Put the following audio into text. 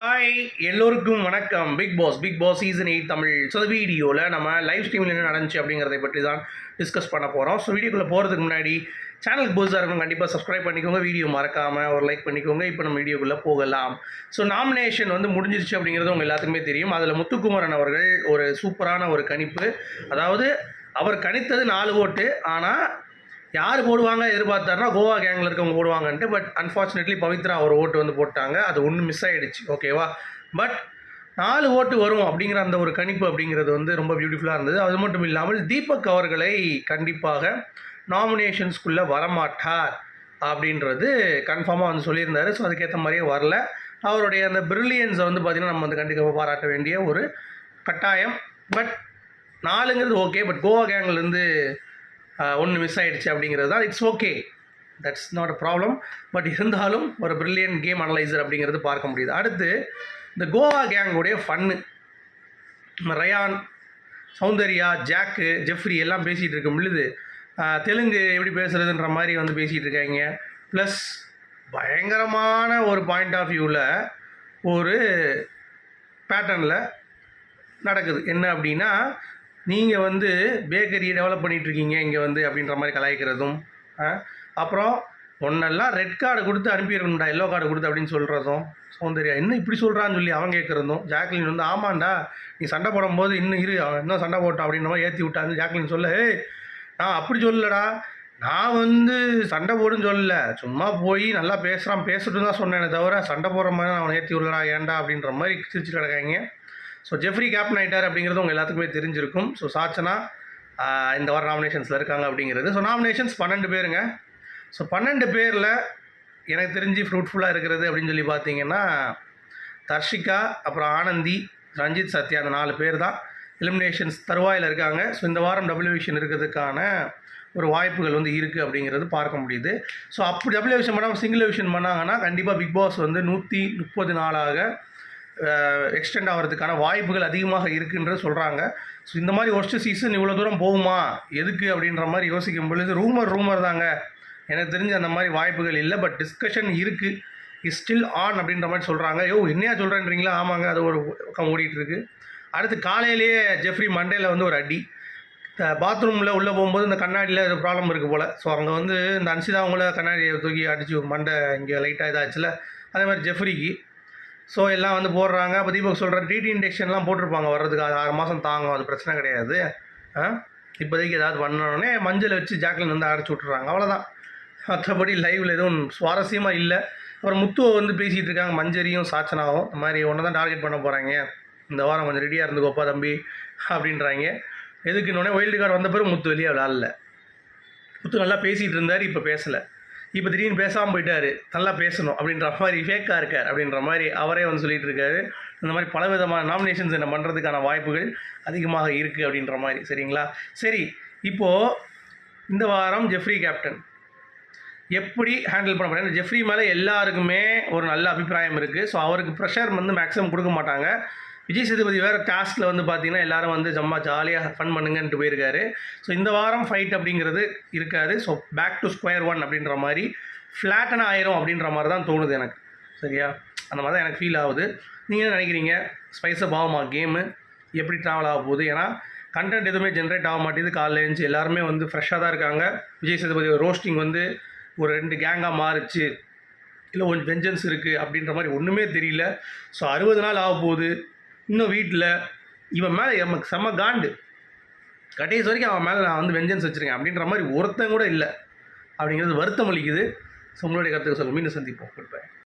Hi எல்லோருக்கும் வணக்கம். Big boss season 8 Tamil. So இந்த வீடியோவில் நம்ம லைவ் ஸ்ட்ரீமில் என்ன நடந்துச்சு அப்படிங்கிறத பற்றி தான் டிஸ்கஸ் பண்ண போகிறோம். ஸோ வீடியோக்குள்ளே போகிறதுக்கு முன்னாடி சேனலுக்கு புதுசாக இருக்கணும், கண்டிப்பாக சப்ஸ்கிரைப் பண்ணிக்கோங்க, வீடியோ மறக்காமல் ஒரு லைக் பண்ணிக்கோங்க. இப்போ நம்ம வீடியோக்குள்ளே போகலாம். ஸோ நாமினேஷன் முடிஞ்சிருச்சு அப்படிங்கிறது உங்கள் எல்லாத்துக்குமே தெரியும். அதில் முத்துக்குமரன் அவர்கள் ஒரு சூப்பரான ஒரு கணிப்பு, அதாவது அவர் கணித்தது 4 ஓட்டு. ஆனால் யார் போடுவாங்க எதிர்பார்த்தாருன்னா கோவா கேங்கில் இருக்கவங்க போடுவாங்கன்ட்டு. பட் அன்ஃபார்ச்சுனேட்லி பவித்ரா ஒரு ஓட்டு போட்டாங்க. அது ஒன்று மிஸ் ஆகிடுச்சு, ஓகேவா. பட் 4 ஓட்டு வரும் அப்படிங்கிற அந்த ஒரு கணிப்பு அப்படிங்கிறது ரொம்ப பியூட்டிஃபுல்லாக இருந்தது. அது மட்டும் இல்லாமல் தீபக் அவர்களை கண்டிப்பாக நாமினேஷன்ஸ்குள்ளே வரமாட்டார் அப்படின்றது கன்ஃபார்மாக சொல்லியிருந்தார். ஸோ அதுக்கேற்ற மாதிரியே வரல. அவருடைய அந்த பிரில்லியன்ஸை பார்த்திங்கன்னா நம்ம கண்டிப்பாக பாராட்ட வேண்டிய ஒரு கட்டாயம். பட் 4ங்கிறது ஓகே. பட் கோவா கேங்லேருந்து ஒன்று மிஸ் ஆகிடுச்சு அப்படிங்கிறது தான். It's okay, that's not a problem. But இருந்தாலும் ஒரு பிரில்லியன்ட் கேம் அனலைசர் அப்படிங்கிறது பார்க்க முடியுது. அடுத்து இந்த கோவா கேங்குடைய ஃபன்னு, ரயான், சௌந்தர்யா, ஜாக்கு, ஜெஃப்ரி எல்லாம் பேசிகிட்டு இருக்க பொழுது தெலுங்கு எப்படி பேசுகிறதுன்ற மாதிரி பேசிகிட்டு இருக்காங்க. ப்ளஸ் பயங்கரமான ஒரு பாயிண்ட் ஆஃப் வியூவில் ஒரு பேட்டர்னில் நடக்குது. என்ன அப்படின்னா, நீங்கள் பேக்கரியை டெவலப் பண்ணிகிட்ருக்கீங்க இங்கே அப்படின்ற மாதிரி கலாய்க்கிறதும், அப்புறம் ஒன்றெல்லாம் ரெட் கார்டு கொடுத்து அனுப்பிடணும்டா, எல்லோ கார்டு கொடுத்து அப்படின்னு சொல்கிறதும், சௌந்தர்யா என்ன இப்படி சொல்கிறான்னு சொல்லி அவங்க கேட்குறதும், ஜாக்லின் ஆமாண்டா நீ சண்டை போடும்போது இன்னும் சண்டை போட்டோம் அப்படின்ற மாதிரி ஏற்றி விட்டாங்க. ஜாக்லின் சொல்ல, நான் அப்படி சொல்லலடா, நான் சண்டை போடுன்னு சொல்லலை, சும்மா போய் நல்லா பேசட்டும் தான் சொன்னேனே தவிர சண்டை போடுற மாதிரி நான் அவனை ஏற்றி விடலடா ஏன்டா அப்படின்ற மாதிரி சிரிச்சு கிடக்காங்க. ஸோ ஜெஃப்ரி கேப்டன் ஆகிட்டார் அப்படிங்கிறது உங்கள் எல்லாத்துக்குமே தெரிஞ்சிருக்கும். ஸோ சாச்சனா இந்த வாரம் நாமினேஷன்ஸில் இருக்காங்க அப்படிங்கிறது. ஸோ நாமினேஷன்ஸ் 12 பேருங்க. ஸோ 12 பேரில் எனக்கு தெரிஞ்சு ஃப்ரூட்ஃபுல்லாக இருக்கிறது அப்படின்னு சொல்லி பார்த்தீங்கன்னா தர்ஷிகா, அப்புறம் ஆனந்தி, ரஞ்சித், சத்யா, அந்த 4 பேர் தான் எலிமினேஷன்ஸ் தருவாயில் இருக்காங்க. ஸோ இந்த வாரம் டபிள்யூ இருக்கிறதுக்கான ஒரு வாய்ப்புகள் இருக்குது அப்படிங்கிறது பார்க்க முடியுது. ஸோ அப்படி டபிள்யூ பண்ணாமல் சிங்கிள் விஷன் பண்ணாங்கன்னா கண்டிப்பாக பிக் பாஸ் 130 நாளாக எக்ஸ்டெண்ட் ஆகிறதுக்கான வாய்ப்புகள் அதிகமாக இருக்குன்றது சொல்கிறாங்க. ஸோ இந்த மாதிரி ஒர்ஸ்ட் சீசன் இவ்வளோ தூரம் போகுமா எதுக்கு அப்படின்ற மாதிரி யோசிக்கும் பொழுது ரூமர் தாங்க, எனக்கு தெரிஞ்ச அந்த மாதிரி வாய்ப்புகள் இல்லை. பட் டிஸ்கஷன் இருக்குது, இஸ் ஸ்டில் ஆன் அப்படின்ற மாதிரி சொல்கிறாங்க. என்னையா சொல்கிறேன்றீங்களா? ஆமாங்க, அது ஒரு பக்கம் ஓடிட்டுருக்கு. அடுத்து காலையிலேயே ஜெஃப்ரி மண்டேயில் ஒரு அடி, பாத்ரூமில் உள்ளே போகும்போது இந்த கண்ணாடியில் ஒரு ப்ராப்ளம் இருக்குது போல். ஸோ அங்கே இந்த அன்சிதா அவங்கள கண்ணாடியை தூக்கி அடித்து மண்டை இங்கே லைட்டாக இதாச்சுல, அதே மாதிரி ஜெஃப்ரிக்கு. ஸோ எல்லாம் போடுறாங்க. அப்போ தீபக் சொல்கிற டிடி இன்டெக்ஷன்லாம் போட்டிருப்பாங்க வர்றதுக்கு, அது 6 மாதம் தாங்கும், அது பிரச்சனை கிடையாது. இப்போதைக்கு ஏதாவது பண்ணோடனே மஞ்சள் வச்சு ஜாக்லின் அடைச்சி விட்டுறாங்க, அவ்வளோதான். மற்றபடி லைவில் எதுவும் சுவாரஸ்யமாக இல்லை. அப்புறம் முத்துவை பேசிகிட்டு இருக்காங்க, மஞ்சரியும் சாச்சனாவும் இந்த மாதிரி ஒன்று தான் டார்கெட் பண்ண போகிறாங்க, இந்த வாரம் கொஞ்சம் ரெடியாக இருந்துக்கோப்பா தம்பி அப்படின்றாங்க. எதுக்குன்னொடனே வைல்டு கார்டு வந்த பிறகு முத்து வெளியே விளாடல. முத்து நல்லா பேசிகிட்டு இருந்தார், இப்போ பேசலை. இப்போ திடீர்னு பேசாமல் போயிட்டார், நல்லா பேசணும் அப்படின்ற மாதிரி ஃபேக்காக இருக்கார் அப்படின்ற மாதிரி அவரே சொல்லிகிட்டு இருக்காரு. இந்த மாதிரி பல விதமான நாமினேஷன்ஸ் என்ன பண்ணுறதுக்கான வாய்ப்புகள் அதிகமாக இருக்குது அப்படின்ற மாதிரி. சரிங்களா? சரி, இப்போது இந்த வாரம் ஜெஃப்ரி கேப்டன் எப்படி ஹேண்டில் பண்ண போகிறாங்க? ஜெஃப்ரி மேலே எல்லாருக்குமே ஒரு நல்ல அபிப்பிராயம் இருக்குது. ஸோ அவருக்கு ப்ரெஷர் மேக்ஸிமம் கொடுக்க மாட்டாங்க. விஜய் சேதுபதி வேறு டாஸ்கில் பார்த்தீங்கன்னா எல்லோரும் ஜம்மா ஜாலியாக ஃபன் பண்ணுங்கன்ட்டு போயிருக்காரு. ஸோ இந்த வாரம் ஃபைட் அப்படிங்கிறது இருக்காது. So back to square one அப்படின்ற மாதிரி ஃப்ளாட்டனாக ஆயிரும் அப்படின்ற மாதிரி தான் தோணுது எனக்கு. சரியா? அந்த மாதிரி தான் எனக்கு ஃபீல் ஆகுது. நீங்கள் என்ன நினைக்கிறீங்க? ஸ்பைஸப் ஆகுமா கேமு? எப்படி ட்ராவல் ஆக போகுது? ஏன்னா கண்டென்ட் எதுவுமே ஜென்ரேட் ஆக மாட்டேது. காலையில் எழுந்துச்சு எல்லாருமே ஃப்ரெஷ்ஷாக தான் இருக்காங்க. விஜய் சேதுபதி ரோஸ்டிங் ஒரு 2 கேங்காக மாறிச்சு, இல்லை கொஞ்சம் வெஞ்சன்ஸ் இருக்குது அப்படின்ற மாதிரி ஒன்றுமே தெரியல. ஸோ 60 நாள் ஆக போகுது. இன்னும் வீட்டில் இவன் மேலே நமக்கு செம்ம காண்டு, கடைசி வரைக்கும் அவன் மேலே நான் வெஞ்சன்ஸ் வச்சுருக்கேன் அப்படின்ற மாதிரி ஒருத்தன் கூட இல்லை அப்படிங்கிறது வருத்தம் அளிக்குது. ஸோ உங்களுடைய கருத்துக்கு சொல்லுங்கள். மீண்டும் சந்திப்போம். Good bye.